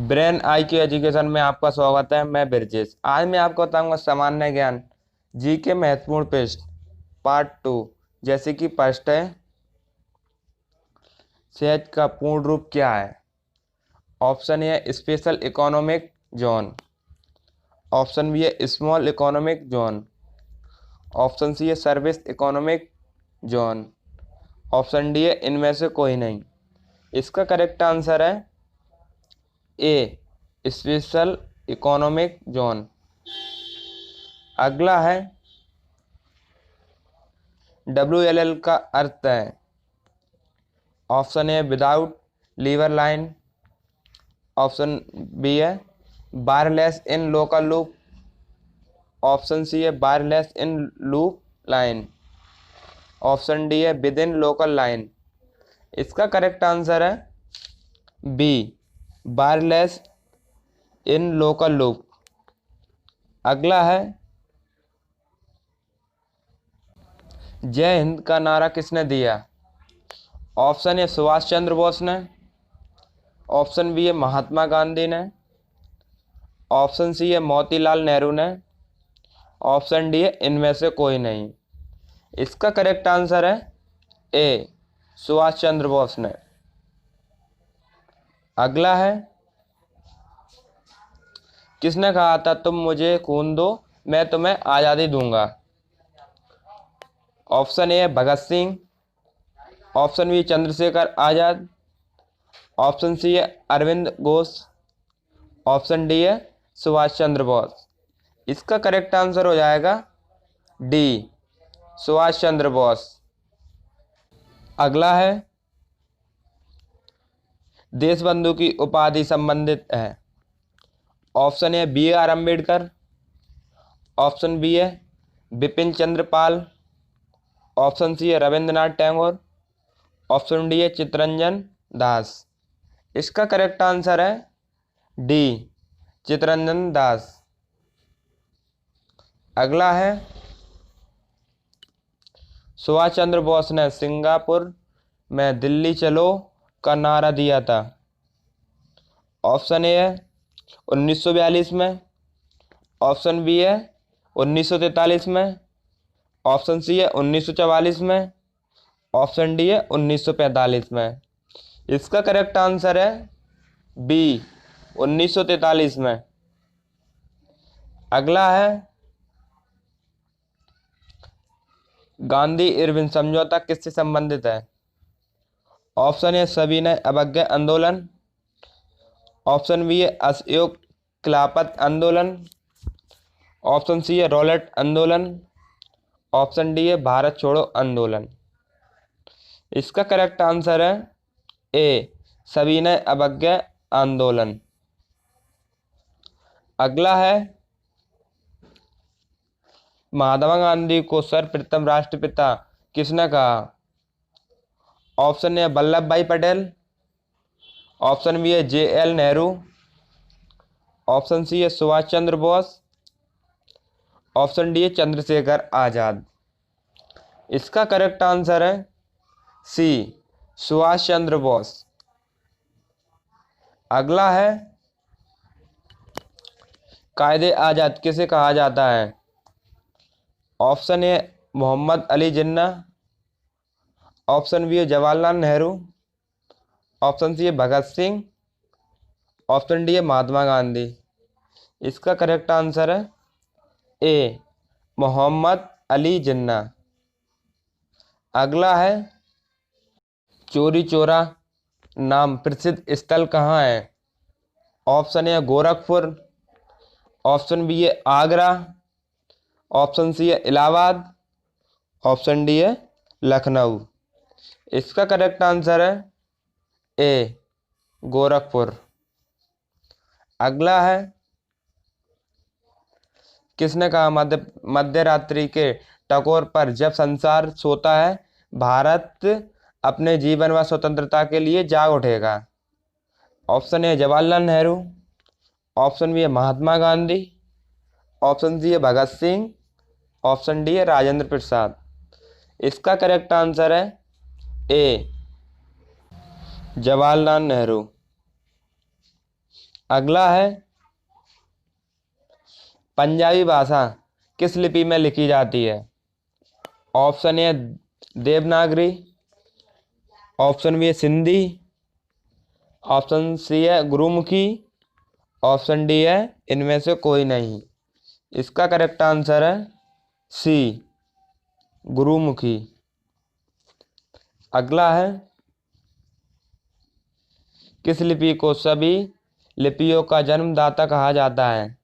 Brain I Q education में आपका स्वागत है। मैं ब्रजेश। आज मैं आपको बताऊंगा सामान्य ज्ञान जी के महत्वपूर्ण पृष्ठ पार्ट 2। जैसे कि फर्स्ट है, सेहत का पूर्ण रूप क्या है। ऑप्शन ए है special economic zone, option B है small economic zone, option C है service economic zone, option D है इनमें से कोई नहीं। इसका करेक्ट आंसर है ए स्पेशल इकोनॉमिक जोन। अगला है WLL का अर्थ है। Option A without lever line, option B है wireless in local loop, option C है wireless in loop line, option D है विद इन लोकल लाइन। इसका करेक्ट आंसर है B wireless in local loop. अगला है जय हिंद का नारा किसने दिया। ऑप्शन ए सुभाष चंद्र बोस ने, ऑप्शन बी है महात्मा गांधी ने, ऑप्शन सी है मोतीलाल नेहरू ने, ऑप्शन डी है इनमें से कोई नहीं। इसका करेक्ट आंसर है ए सुभाष चंद्र बोस ने। अगला है किसने कहा था तुम मुझे खून दो मैं तुम्हें आज़ादी दूंगा। ऑप्शन ए है Bhagat Singh, option B Chandrashekhar Azad, option C है अरविंद घोष, ऑप्शन डी है सुभाष चंद्र बोस। इसका करेक्ट आंसर हो जाएगा डी सुभाष चंद्र बोस। अगला है देशबंधु की उपाधि संबंधित है। Option A BR Ambedkar, option B है बिपिन चंद्र पाल, ऑप्शन सी है रविंद्रनाथ टैगोर, ऑप्शन डी है चित्तरंजन दास। इसका करेक्ट आंसर है डी चित्तरंजन दास। अगला है सुभाष चंद्र बोस ने सिंगापुर में दिल्ली चलो का नारा दिया था। ऑप्शन ए है 1942 में, ऑप्शन बी है 1943 में, ऑप्शन सी है 1944 में, ऑप्शन डी है 1945 में। इसका करेक्ट आंसर है बी 1943 में। अगला है गांधी इरविन समझौता किससे संबंधित है। ऑप्शन ए सविनय अवज्ञा आंदोलन, ऑप्शन बी है असहयोग खिलाफत आंदोलन, ऑप्शन सी है रॉलेट आंदोलन, ऑप्शन डी है भारत छोड़ो आंदोलन। इसका करेक्ट आंसर है ए सविनय अवज्ञा आंदोलन। अगला है महात्मा गांधी को सर्वप्रथम राष्ट्रपिता किसने कहा। ऑप्शन ए वल्लभ भाई पटेल, ऑप्शन बी है JL नेहरू, ऑप्शन सी है सुभाष चंद्र बोस, ऑप्शन डी है चंद्रशेखर आजाद। इसका करेक्ट आंसर है सी सुभाष चंद्र बोस। अगला है कायदे आजाद किसे कहा जाता है। Option A Mohammad Ali Jinnah, option B है जवाहरलाल नेहरू, ऑप्शन सी है भगत सिंह, ऑप्शन डी है महात्मा गांधी। इसका करेक्ट आंसर है ए मोहम्मद अली जिन्ना। अगला है चौरी चौरा नाम प्रसिद्ध स्थल कहाँ है। Option A Gorakhpur, option B है आगरा, ऑप्शन सी है इलाहाबाद, ऑप्शन डी है लखनऊ। इसका करेक्ट आंसर है ए गोरखपुर। अगला है किसने कहा मध्य रात्रि के टकोर पर जब संसार सोता है भारत अपने जीवन व स्वतंत्रता के लिए जाग उठेगा। Option A Jawaharlal Nehru, option B है महात्मा गांधी, ऑप्शन सी है भगत सिंह, ऑप्शन डी है राजेंद्र प्रसाद। इसका करेक्ट आंसर है ए जवाहरलाल नेहरू। अगला है पंजाबी भाषा किस लिपि में लिखी जाती है? Option A Devanagari, option B है सिंधी, ऑप्शन सी है गुरुमुखी, ऑप्शन डी है इनमें से कोई नहीं। इसका करेक्ट आंसर है सी, गुरुमुखी। अगला है किस लिपि को सभी लिपियों का जन्मदाता कहा जाता है?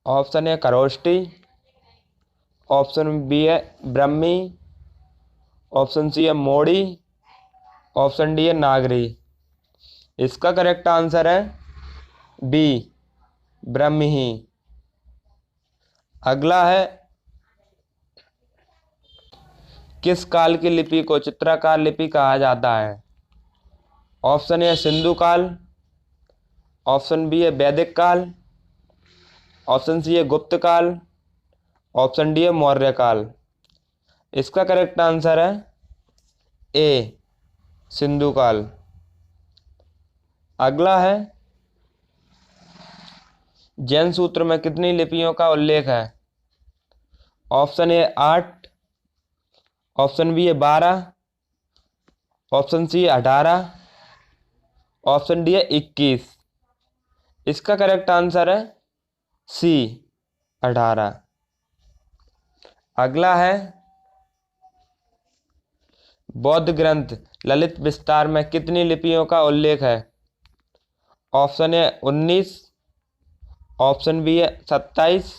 Option A Kharoshthi, option B है ब्रह्मी, ऑप्शन सी है मोड़ी, ऑप्शन डी है नागरी। इसका करेक्ट आंसर है बी, ब्रह्मी। अगला है किस काल की लिपि को चित्राकार लिपि कहा जाता है? ऑप्शन ए सिंधु काल, ऑप्शन बी है वैदिक काल, ऑप्शन सी है गुप्त काल, ऑप्शन डी है मौर्य काल। इसका करेक्ट आंसर है ए, सिंधु काल। अगला है जैन सूत्र में कितनी लिपियों का उल्लेख है? ऑप्शन ए 8, ऑप्शन बी है 12, ऑप्शन सी है 18, ऑप्शन डी है 21। इसका करेक्ट आंसर है सी, 18। अगला है बौद्ध ग्रंथ ललित विस्तार में कितनी लिपियों का उल्लेख है? ऑप्शन ए 19, ऑप्शन बी है 27,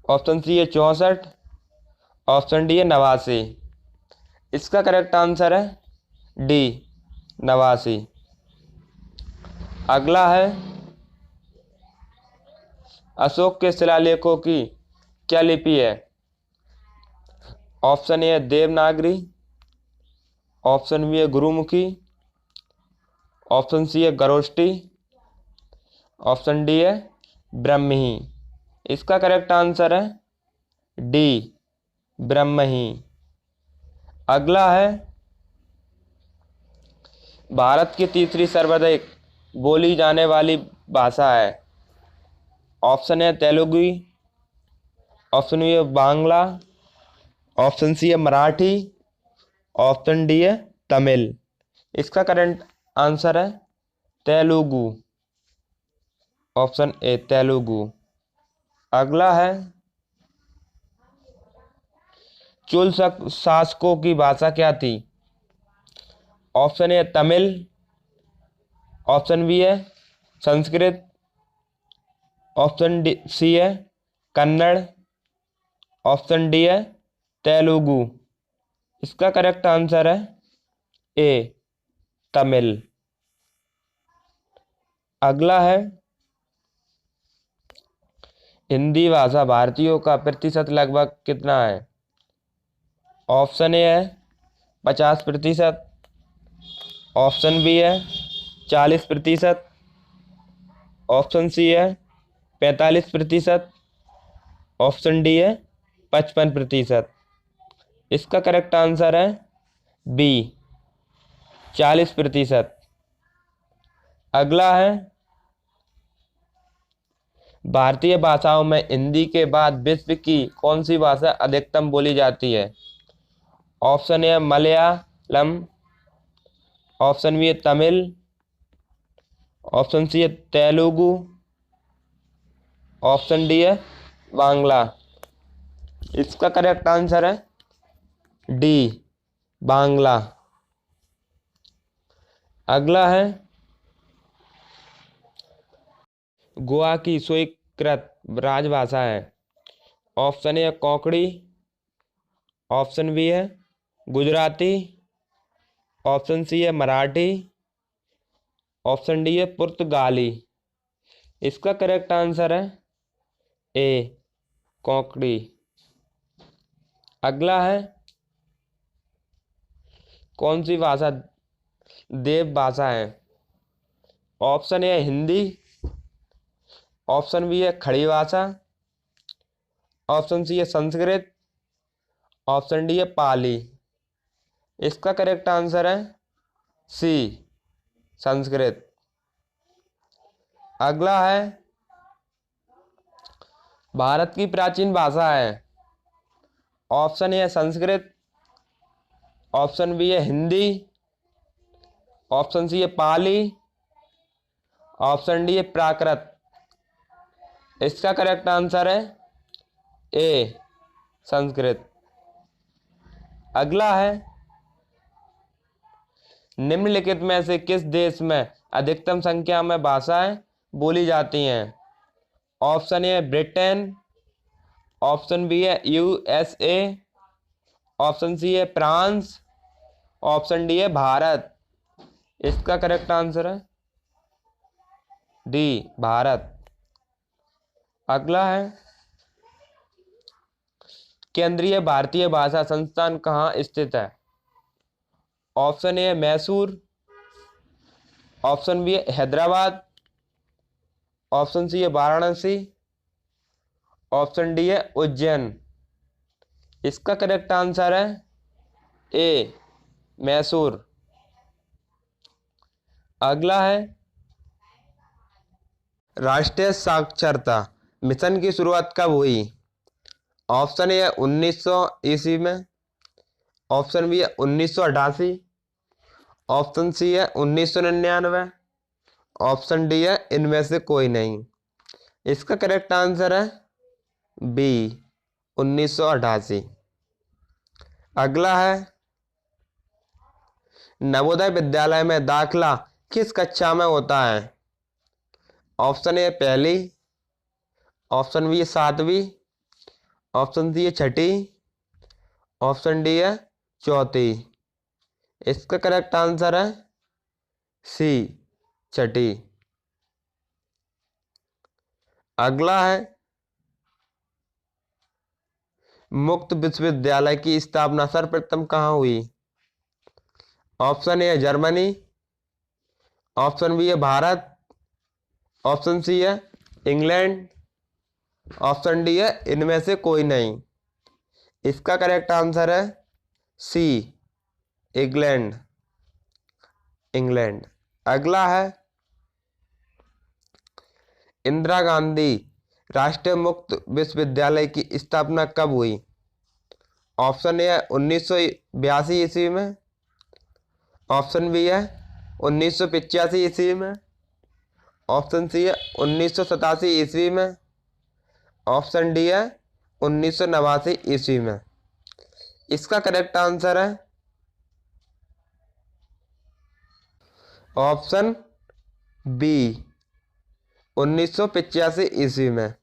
ऑप्शन सी है 64, ऑप्शन डी है 89। इसका करेक्ट आंसर है डी, 89। अगला है अशोक के शिलालेखों की क्या लिपि है? Option A Devanagari, option B है गुरुमुखी, ऑप्शन सी है खरोष्टी, ऑप्शन डी है ब्रह्मी। इसका करेक्ट आंसर है डी, ब्रह्मी। अगला है भारत की तीसरी सर्वाधिक बोली जाने वाली भाषा है। ऑप्शन है तेलुगु, ऑप्शन बी है बांग्ला, ऑप्शन सी है मराठी, ऑप्शन डी है तमिल। इसका करेक्ट आंसर है तेलुगु, ऑप्शन ए तेलुगु। अगला है चोल शासकों की भाषा क्या थी? Option A Tamil, option B है संस्कृत, ऑप्शन डी सी है कन्नड़, ऑप्शन डी है तेलुगु। इसका करेक्ट आंसर है ए, तमिल। अगला है हिंदी भाषा भारतीयों का प्रतिशत लगभग कितना है? ऑप्शन ए है 50%, ऑप्शन बी है 40%, ऑप्शन सी है 45%, ऑप्शन डी है 55%। इसका करेक्ट आंसर है बी, 40%। अगला है भारतीय भाषाओं में हिंदी के बाद विश्व की कौन सी भाषा अधिकतम बोली जाती है? Option A Malayalam, option B है तमिल, ऑप्शन सी है तेलुगु, ऑप्शन डी है बांग्ला। इसका करेक्ट आंसर है डी, बांग्ला। अगला है गोवा की स्वीकृत राजभाषा है। Option A Konkani, option B है गुजराती, ऑप्शन सी है मराठी, ऑप्शन डी है पुर्तगाली। इसका करेक्ट आंसर है ए, कोंकणी। अगला है कौन सी भाषा देव भाषा है? Option A Hindi, option B है खड़ी भाषा, ऑप्शन सी है संस्कृत, ऑप्शन डी है पाली। इसका करेक्ट आंसर है सी, संस्कृत। अगला है भारत की प्राचीन भाषा है। ऑप्शन ए है संस्कृत, ऑप्शन बी है हिंदी, ऑप्शन सी है पाली, ऑप्शन डी है प्राकृत। इसका करेक्ट आंसर है ए संस्कृत। अगला है निम्नलिखित में से किस देश में अधिकतम संख्या में भाषाएं बोली जाती हैं? ऑप्शन ए है ब्रिटेन, ऑप्शन बी है यूएसए, ऑप्शन सी है फ्रांस, ऑप्शन डी है भारत। इसका करेक्ट आंसर है डी भारत। अगला है केंद्रीय भारतीय भाषा संस्थान कहाँ स्थित है? ऑप्शन ए है मैसूर, ऑप्शन बी है हैदराबाद, ऑप्शन सी है वाराणसी, ऑप्शन डी है उज्जैन। इसका करेक्ट आंसर है ए मैसूर। अगला है राष्ट्रीय साक्षरता मिशन की शुरुआत कब हुई? ऑप्शन ए है 1900 ईस्वी में, ऑप्शन बी है 1988, ऑप्शन सी है 1999, ऑप्शन डी है इनमें से कोई नहीं। इसका करेक्ट आंसर है बी 1988। अगला है नवोदय विद्यालय में दाखिला किस कक्षा में होता है? ऑप्शन ए पहली, ऑप्शन बी है 7वीं, ऑप्शन सी है 6ठी, ऑप्शन डी है 4थी। इसका करेक्ट आंसर है सी 6ठी। अगला है मुक्त विश्वविद्यालय की स्थापना सर्वप्रथम कहाँ हुई? ऑप्शन ए है जर्मनी, ऑप्शन बी है भारत, ऑप्शन सी है इंग्लैंड, ऑप्शन डी है इनमें से कोई नहीं। इसका करेक्ट आंसर है सी इंग्लैंड। इंग्लैंड। अगला है इंदिरा गांधी राष्ट्रीय मुक्त विश्वविद्यालय की स्थापना कब हुई? ऑप्शन ए है 1982 ईस्वी में, ऑप्शन बी है 1985 ईस्वी में, ऑप्शन सी है 1987 ईस्वी में, ऑप्शन डी है 1989 ईस्वी में। इसका करेक्ट आंसर है ऑप्शन बी 1985 ईस्वी में।